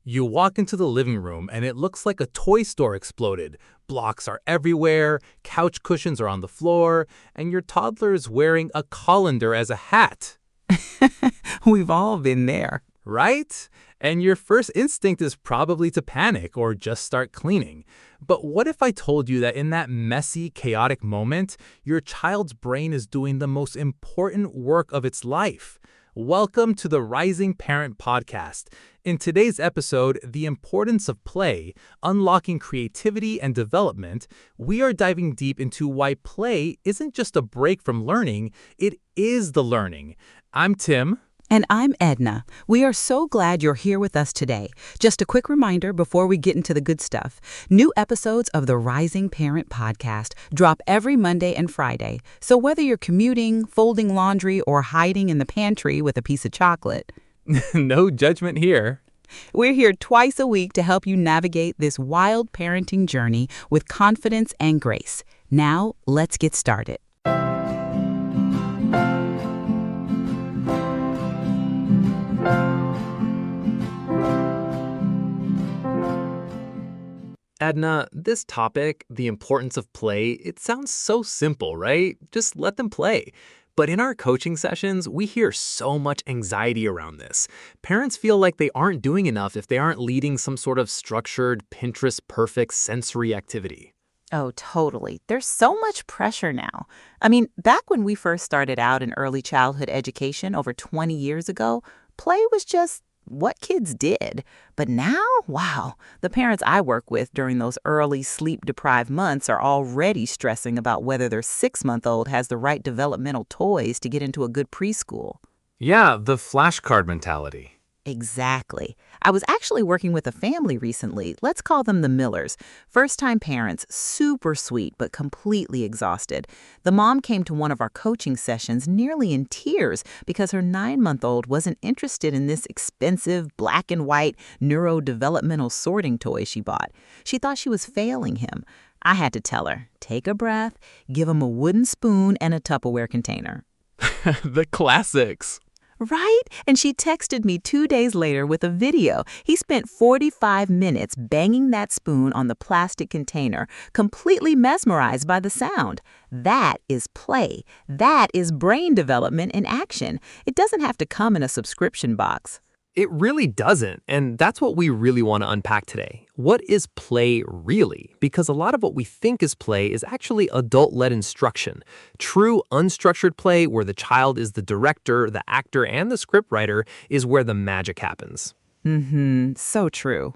You walk into the living room and it looks like a toy store exploded. Blocks are everywhere, couch cushions are on the floor, and your toddler is wearing a colander as a hat. We've all been there. Right? And your first instinct is probably to panic or just start cleaning. But what if I told you that in that messy, chaotic moment, your child's brain is doing the most important work of its life? Welcome to the Rising Parent Podcast. In today's episode, The Importance of Play, Unlocking Creativity and Development, we are diving deep into why play isn't just a break from learning, it is the learning. I'm Tim. And I'm Edna. We are so glad you're here with us today. Just a quick reminder before we get into the good stuff. New episodes of the Rising Parent Podcast drop every Monday and Friday. So whether you're commuting, folding laundry, or hiding in the pantry with a piece of chocolate, No judgment here. we're here twice a week to help you navigate this wild parenting journey with confidence and grace. Now, let's get started. Edna, this topic, the importance of play, it sounds so simple, right? Just let them play. But in our coaching sessions, we hear so much anxiety around this. Parents feel like they aren't doing enough if they aren't leading some sort of structured, Pinterest-perfect sensory activity. Oh, totally. There's so much pressure now. I mean, back when we first started out in early childhood education over 20 years ago, play was just what kids did. But now, wow, the parents I work with during those early sleep-deprived months are already stressing about whether their 6-month-old has the right developmental toys to get into a good preschool. Yeah, the flashcard mentality. Exactly. I was actually working with a family recently. Let's call them the Millers. First-time parents, super sweet, but completely exhausted. The mom came to one of our coaching sessions nearly in tears because her 9-month-old wasn't interested in this expensive black and white neurodevelopmental sorting toy she bought. She thought she was failing him. I had to tell her, take a breath, give him a wooden spoon and a Tupperware container. The classics. Right? And she texted me 2 days later with a video. He spent 45 minutes banging that spoon on the plastic container, completely mesmerized by the sound. That is play. That is brain development in action. It doesn't have to come in a subscription box. It really doesn't, and that's what we really want to unpack today. What is play really? Because a lot of what we think is play is actually adult-led instruction. True unstructured play, where the child is the director, the actor, and the scriptwriter, is where the magic happens. So true.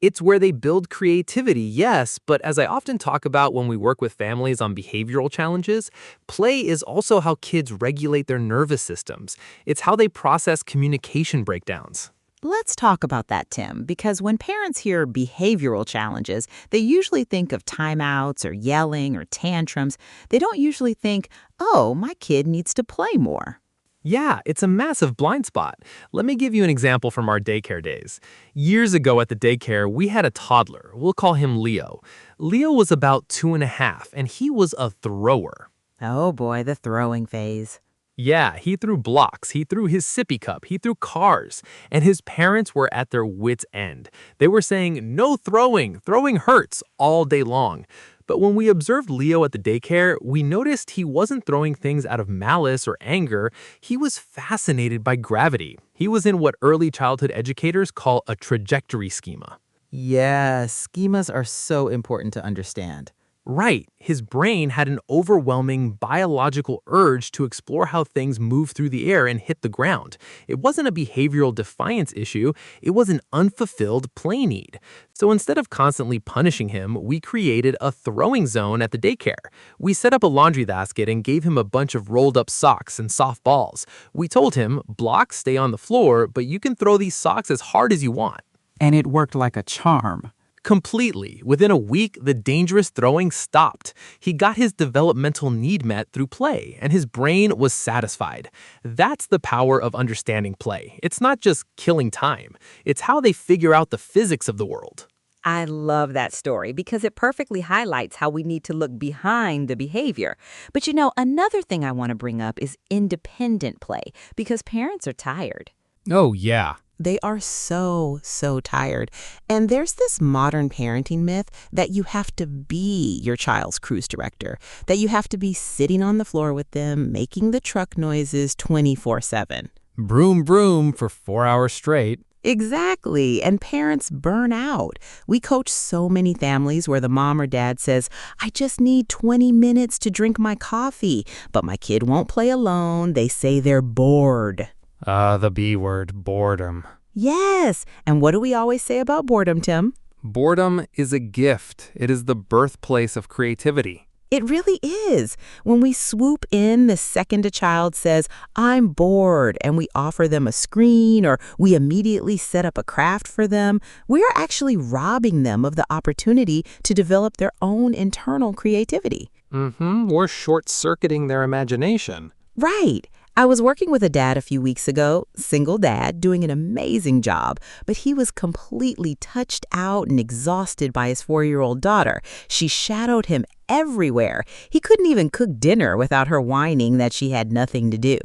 It's where they build creativity, yes, but as I often talk about when we work with families on behavioral challenges, play is also how kids regulate their nervous systems. It's how they process communication breakdowns. Let's talk about that, Tim, because when parents hear behavioral challenges, they usually think of timeouts or yelling or tantrums. They don't usually think, oh, my kid needs to play more. Yeah, it's a massive blind spot. Let me give you an example from our daycare days. Years ago at the daycare, we had a toddler. We'll call him Leo. Leo was about 2.5, and he was a thrower. Oh boy, the throwing phase. Yeah, he threw blocks, he threw his sippy cup, he threw cars, and his parents were at their wits' end. They were saying, no throwing hurts, all day long. But when we observed Leo at the daycare, we noticed he wasn't throwing things out of malice or anger. He was fascinated by gravity. He was in what early childhood educators call a trajectory schema. Yes, schemas are so important to understand. Right, his brain had an overwhelming biological urge to explore how things move through the air and hit the ground. It wasn't a behavioral defiance issue, it was an unfulfilled play need. So instead of constantly punishing him, we created a throwing zone at the daycare. We set up a laundry basket and gave him a bunch of rolled up socks and soft balls. We told him, blocks stay on the floor, but you can throw these socks as hard as you want. And it worked like a charm. Completely. Within a week, the dangerous throwing stopped. He got his developmental need met through play, and his brain was satisfied. That's the power of understanding play. It's not just killing time. It's how they figure out the physics of the world. I love that story because it perfectly highlights how we need to look behind the behavior. But you know, another thing I want to bring up is independent play because parents are tired. Oh, yeah. They are so tired. And there's this modern parenting myth that you have to be your child's cruise director, that you have to be sitting on the floor with them, making the truck noises 24/7. Broom, broom for 4 hours straight. Exactly. And parents burn out. We coach so many families where the mom or dad says, I just need 20 minutes to drink my coffee, but my kid won't play alone. They say they're bored. The B word, boredom. Yes. And what do we always say about boredom, Tim? Boredom is a gift. It is the birthplace of creativity. It really is. When we swoop in the second a child says, I'm bored, and we offer them a screen or we immediately set up a craft for them, we are actually robbing them of the opportunity to develop their own internal creativity. We're short-circuiting their imagination. Right. I was working with a dad a few weeks ago, single dad, doing an amazing job, but he was completely touched out and exhausted by his 4-year-old daughter. She shadowed him everywhere. He couldn't even cook dinner without her whining that she had nothing to do.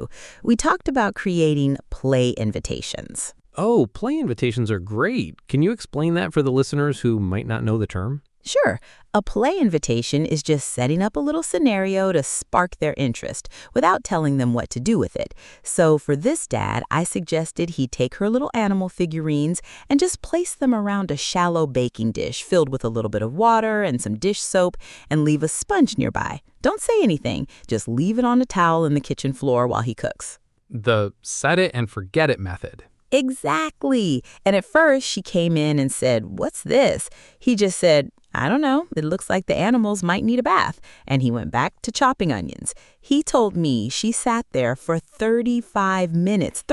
We talked about creating play invitations. Oh, play invitations are great. Can you explain that for the listeners who might not know the term? Sure. A play invitation is just setting up a little scenario to spark their interest without telling them what to do with it. So for this dad, I suggested he take her little animal figurines and just place them around a shallow baking dish filled with a little bit of water and some dish soap and leave a sponge nearby. Don't say anything. Just leave it on a towel in the kitchen floor while he cooks. The set it and forget it method. Exactly. And at first she came in and said, "What's this?" He just said, "I don't know. It looks like the animals might need a bath." And he went back to chopping onions. He told me she sat there for 35 minutes,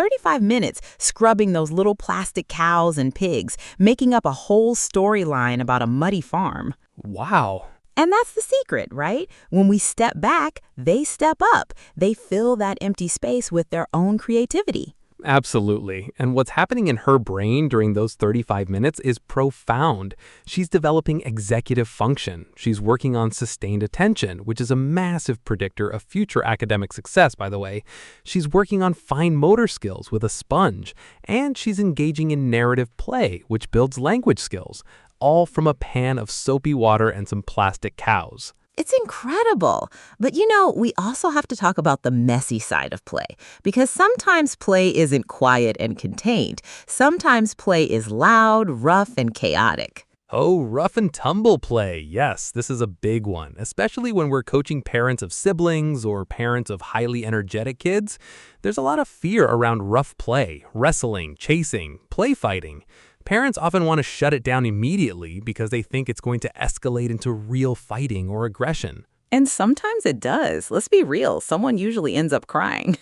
scrubbing those little plastic cows and pigs, making up a whole storyline about a muddy farm. Wow. And that's the secret, right? When we step back, they step up. They fill that empty space with their own creativity. Absolutely. And what's happening in her brain during those 35 minutes is profound. She's developing executive function. She's working on sustained attention, which is a massive predictor of future academic success, by the way. She's working on fine motor skills with a sponge. And she's engaging in narrative play, which builds language skills, all from a pan of soapy water and some plastic cows. It's incredible. But we also have to talk about the messy side of play, because sometimes play isn't quiet and contained. Sometimes play is loud, rough, and chaotic. Oh, rough-and-tumble play. Yes, this is a big one, especially when we're coaching parents of siblings or parents of highly energetic kids. There's a lot of fear around rough play, wrestling, chasing, play fighting. Parents often want to shut it down immediately because they think it's going to escalate into real fighting or aggression. And sometimes it does. Let's be real. Someone usually ends up crying.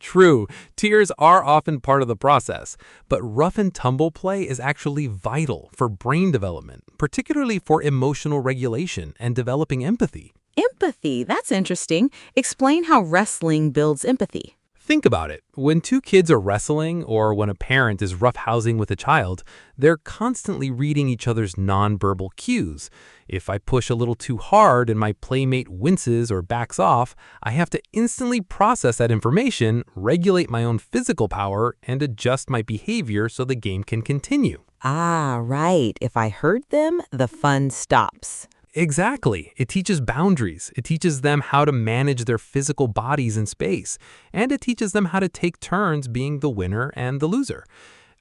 True, tears are often part of the process, but rough-and-tumble play is actually vital for brain development, particularly for emotional regulation and developing empathy. Empathy, that's interesting. Explain how wrestling builds empathy. Think about it. When two kids are wrestling or when a parent is roughhousing with a child, they're constantly reading each other's nonverbal cues. If I push a little too hard and my playmate winces or backs off, I have to instantly process that information, regulate my own physical power, and adjust my behavior so the game can continue. Ah, right. If I hurt them, the fun stops. Exactly. It teaches boundaries. It teaches them how to manage their physical bodies in space. And it teaches them how to take turns being the winner and the loser.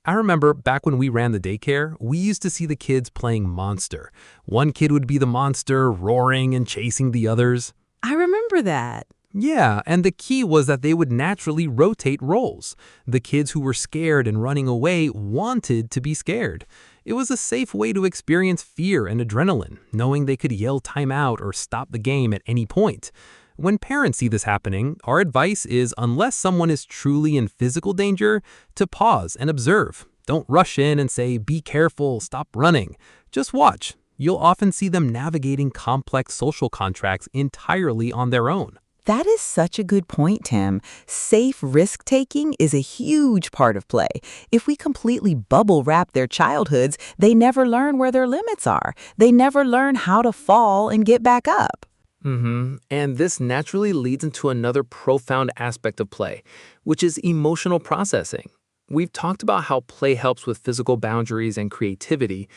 I remember back when we ran the daycare, we used to see the kids playing monster. One kid would be the monster, roaring and chasing the others. I remember that. Yeah, and the key was that they would naturally rotate roles. The kids who were scared and running away wanted to be scared. It was a safe way to experience fear and adrenaline, knowing they could yell time out or stop the game at any point. When parents see this happening, our advice is, unless someone is truly in physical danger, to pause and observe. Don't rush in and say, "Be careful, stop running." Just watch. You'll often see them navigating complex social contracts entirely on their own. That is such a good point, Tim. Safe risk-taking is a huge part of play. If we completely bubble wrap their childhoods, they never learn where their limits are. They never learn how to fall and get back up. And this naturally leads into another profound aspect of play, which is emotional processing. We've talked about how play helps with physical boundaries and creativity,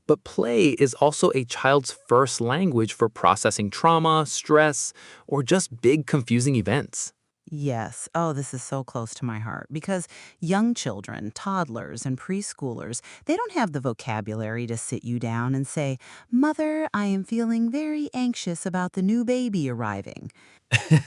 but play is also a child's first language for processing trauma, stress, or just big confusing events. Yes. Oh, this is so close to my heart because young children, toddlers, and preschoolers, they don't have the vocabulary to sit you down and say, Mother, I am feeling very anxious about the new baby arriving.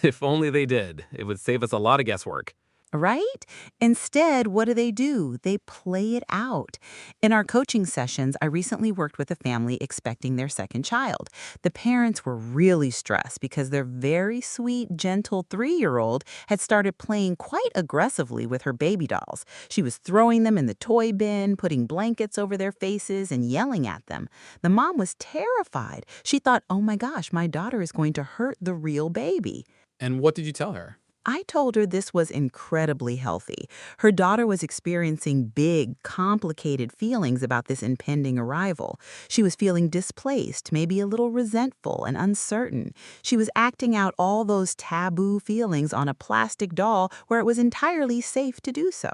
If only they did, it would save us a lot of guesswork. Right? Instead, what do? They play it out. In our coaching sessions, I recently worked with a family expecting their second child. The parents were really stressed because their very sweet, gentle 3-year-old had started playing quite aggressively with her baby dolls. She was throwing them in the toy bin, putting blankets over their faces, and yelling at them. The mom was terrified. She thought, oh my gosh, my daughter is going to hurt the real baby. And what did you tell her? I told her this was incredibly healthy. Her daughter was experiencing big, complicated feelings about this impending arrival. She was feeling displaced, maybe a little resentful and uncertain. She was acting out all those taboo feelings on a plastic doll where it was entirely safe to do so.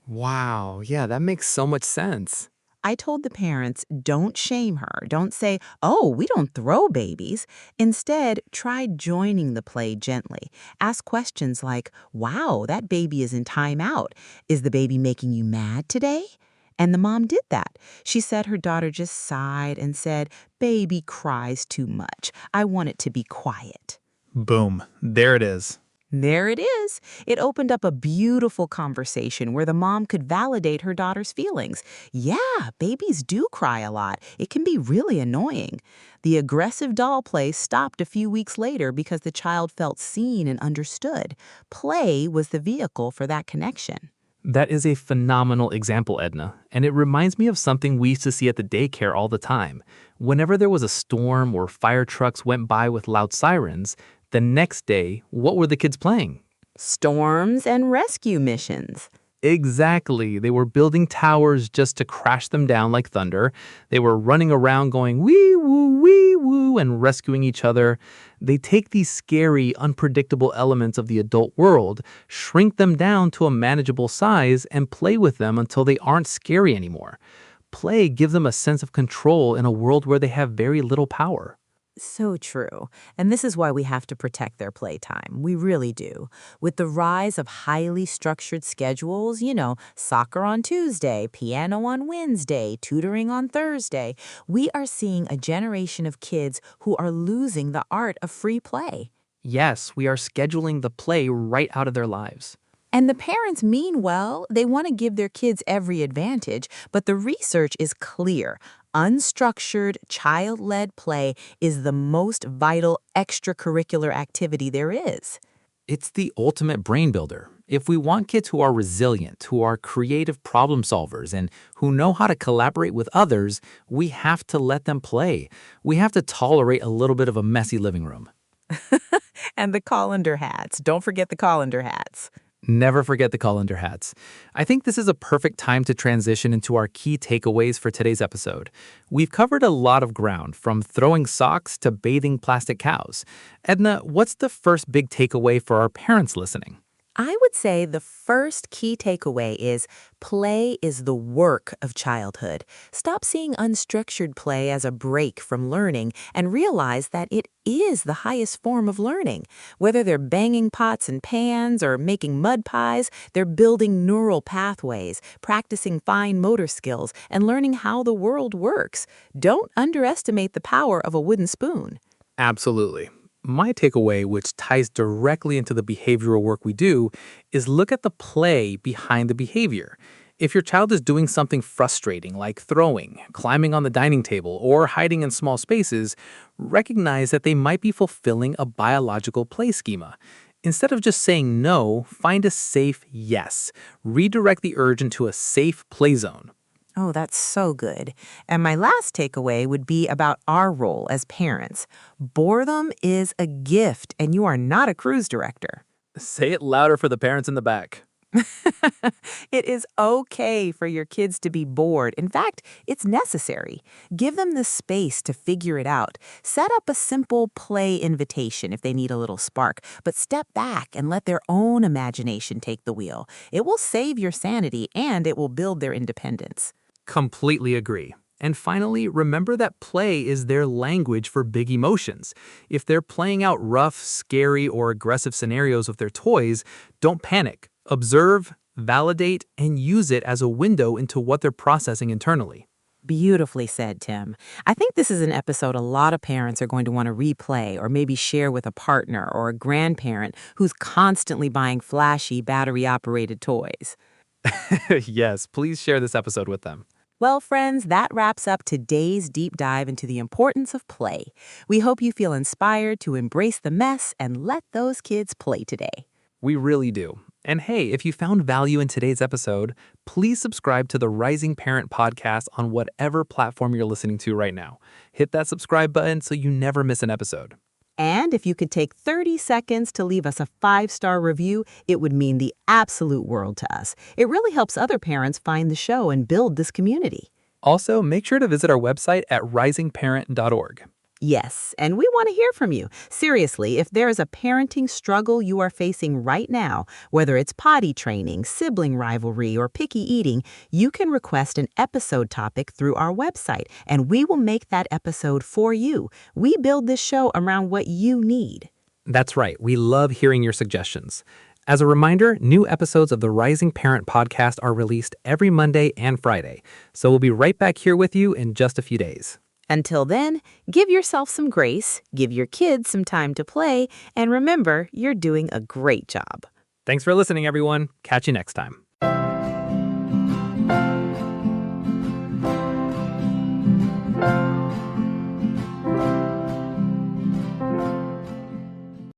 Wow, yeah, that makes so much sense. I told the parents, don't shame her. Don't say, oh, we don't throw babies. Instead, try joining the play gently. Ask questions like, wow, that baby is in timeout. Is the baby making you mad today? And the mom did that. She said her daughter just sighed and said, baby cries too much. I want it to be quiet. Boom. There it is. There it is. It opened up a beautiful conversation where the mom could validate her daughter's feelings. Yeah, babies do cry a lot. It can be really annoying. The aggressive doll play stopped a few weeks later because the child felt seen and understood. Play was the vehicle for that connection. That is a phenomenal example, Edna, and it reminds me of something we used to see at the daycare all the time. Whenever there was a storm or fire trucks went by with loud sirens, the next day, what were the kids playing? Storms and rescue missions. Exactly. They were building towers just to crash them down like thunder. They were running around going wee woo and rescuing each other. They take these scary, unpredictable elements of the adult world, shrink them down to a manageable size, and play with them until they aren't scary anymore. Play gives them a sense of control in a world where they have very little power. So true. And this is why we have to protect their playtime. We really do. With the rise of highly structured schedules, soccer on Tuesday, piano on Wednesday, tutoring on Thursday, we are seeing a generation of kids who are losing the art of free play. Yes, we are scheduling the play right out of their lives. And the parents mean well. They want to give their kids every advantage, but the research is clear. Unstructured, child-led play is the most vital extracurricular activity there is. It's the ultimate brain builder. If we want kids who are resilient, who are creative problem solvers, and who know how to collaborate with others, we have to let them play. We have to tolerate a little bit of a messy living room. And the colander hats. Don't forget the colander hats. Never forget the colander hats. I think this is a perfect time to transition into our key takeaways for today's episode. We've covered a lot of ground, from throwing socks to bathing plastic cows. Edna, what's the first big takeaway for our parents listening? I would say the first key takeaway is play is the work of childhood. Stop seeing unstructured play as a break from learning and realize that it is the highest form of learning. Whether they're banging pots and pans or making mud pies, they're building neural pathways, practicing fine motor skills, and learning how the world works. Don't underestimate the power of a wooden spoon. Absolutely. My takeaway, which ties directly into the behavioral work we do, is look at the play behind the behavior. If your child is doing something frustrating like throwing, climbing on the dining table, or hiding in small spaces, recognize that they might be fulfilling a biological play schema. Instead of just saying no, find a safe yes. Redirect the urge into a safe play zone. Oh, that's so good. And my last takeaway would be about our role as parents. Boredom is a gift, and you are not a cruise director. Say it louder for the parents in the back. It is okay for your kids to be bored. In fact, it's necessary. Give them the space to figure it out. Set up a simple play invitation if they need a little spark, but step back and let their own imagination take the wheel. It will save your sanity and it will build their independence. Completely agree. And finally, remember that play is their language for big emotions. If they're playing out rough, scary, or aggressive scenarios with their toys, don't panic. Observe, validate, and use it as a window into what they're processing internally. Beautifully said, Tim. I think this is an episode a lot of parents are going to want to replay or maybe share with a partner or a grandparent who's constantly buying flashy, battery-operated toys. Yes, please share this episode with them. Well, friends, that wraps up today's deep dive into the importance of play. We hope you feel inspired to embrace the mess and let those kids play today. We really do. And hey, if you found value in today's episode, please subscribe to the Rising Parent podcast on whatever platform you're listening to right now. Hit that subscribe button so you never miss an episode. And if you could take 30 seconds to leave us a 5-star review, it would mean the absolute world to us. It really helps other parents find the show and build this community. Also, make sure to visit our website at risingparent.org. Yes, and we want to hear from you. Seriously, if there is a parenting struggle you are facing right now, whether it's potty training, sibling rivalry, or picky eating, you can request an episode topic through our website, and we will make that episode for you. We build this show around what you need. That's right. We love hearing your suggestions. As a reminder, new episodes of the Rising Parent podcast are released every Monday and Friday. So we'll be right back here with you in just a few days. Until then, give yourself some grace, give your kids some time to play, and remember, you're doing a great job. Thanks for listening, everyone. Catch you next time.